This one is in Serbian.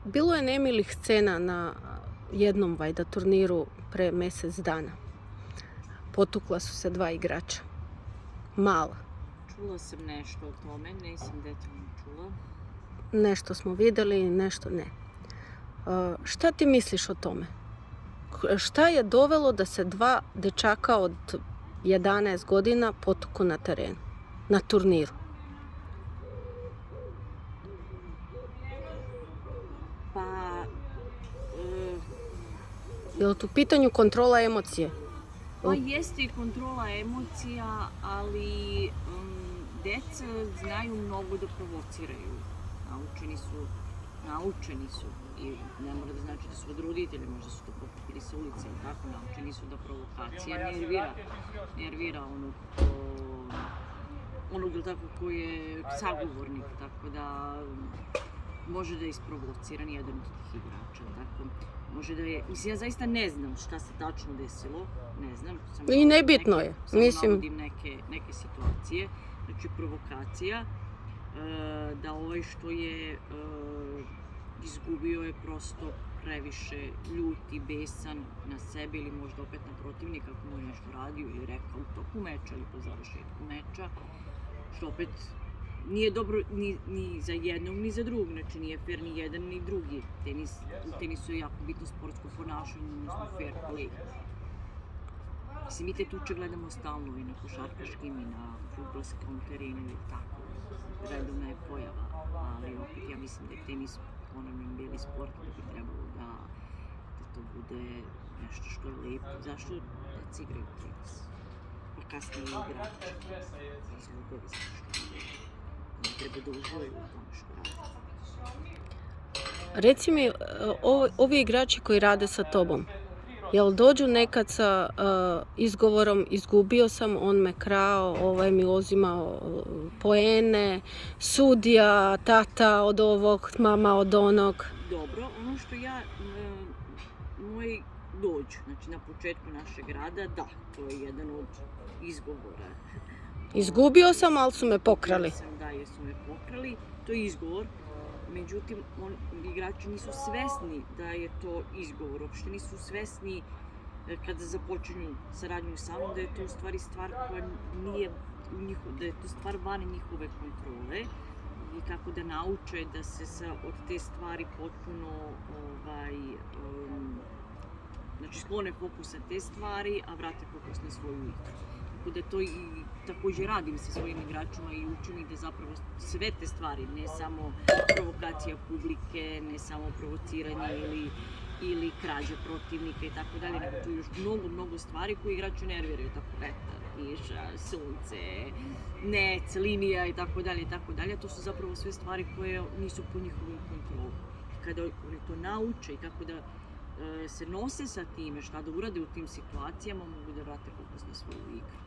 Bilo je nemilih scena na jednom valjda turniru pre mjesec dana. Potukla su se dva igrača. Mala. Čula sam nešto o tome, nisam detaljno čula. Nešto smo vidjeli, nešto ne. Šta ti misliš o tome? Šta je dovelo da se dva dečaka od 11 godina potuku na terenu, na turniru? Pa... Je li tu u pitanju kontrola emocije? Pa jeste i kontrola emocija, ali deca znaju mnogo da provociraju. Naučeni su i ne mora da znači da su od roditelja, možda su to pokupili sa ulice, tako naučeni su da provokacija nervira onog ili tako koji je sagovornik, tako da može da je isprovociran jedan od tih igrača, tako. Može da je, mislim, ja zaista ne znam šta se tačno desilo, ne znam. I nebitno je, mislim. Navodim neke situacije, znači provokacija, da ovaj što je izgubio je prosto previše ljut i besan na sebe ili možda opet na protivnika ako mu je nešto radio ili rekao u toku meča ili po završetku meča, što opet nije dobro ni za jednog ni za drugog, znači nije fair ni jedan ni drugi. U tenisu je jako bitno sportsko ponašanje, odnosno fair play. Mislim, mi te tuče gledamo stalno i na košarkaškim i na fudbalskom terenu i tako. Redovna je pojava, ali opet ja mislim da je tenis ponavljam bili sport da bi trebalo da to bude nešto što je lepo. Zašto deca igraju tenis? Pa kasnije igrači. Zbog zašto? Treba da uživaju u tome što rade. Reci mi, ovi igrači koji rade sa tobom, jel dođu nekad sa izgovorom izgubio sam, on me krao, ovaj mi uzimao poene, sudija, tata od ovog, mama od onog? Dobro, ono što moji dođu, znači na početku našeg rada, da, to je jedan od izgovora. Izgubio sam, ali su me pokrali. Da, jer su me pokrali, to je izgovor. Međutim, igrači nisu svesni da je to izgovor, uopšte nisu svesni kada započinju saradnju sa mnom, da je to u stvari stvar koja nije da je to stvar van njihove kontrole i kako da nauče da se od te stvari potpuno znači sklone fokus na te stvari, a vrate fokus na svoju igru. Tako da to i također radim sa svojim igračima i učim ih da zapravo sve te stvari, ne samo provokacija publike, ne samo provociranje ili krađa protivnika i tako dalje, nego tu još mnogo stvari koje igrače nerviraju, tako vetar, kiša, sunce, nec, linija i tako dalje. To su zapravo sve stvari koje nisu po njihovom kontrolu. Kada oni to nauče i kako da se nose sa time, šta da urade u tim situacijama, mogu da vrate fokus na svoju igru.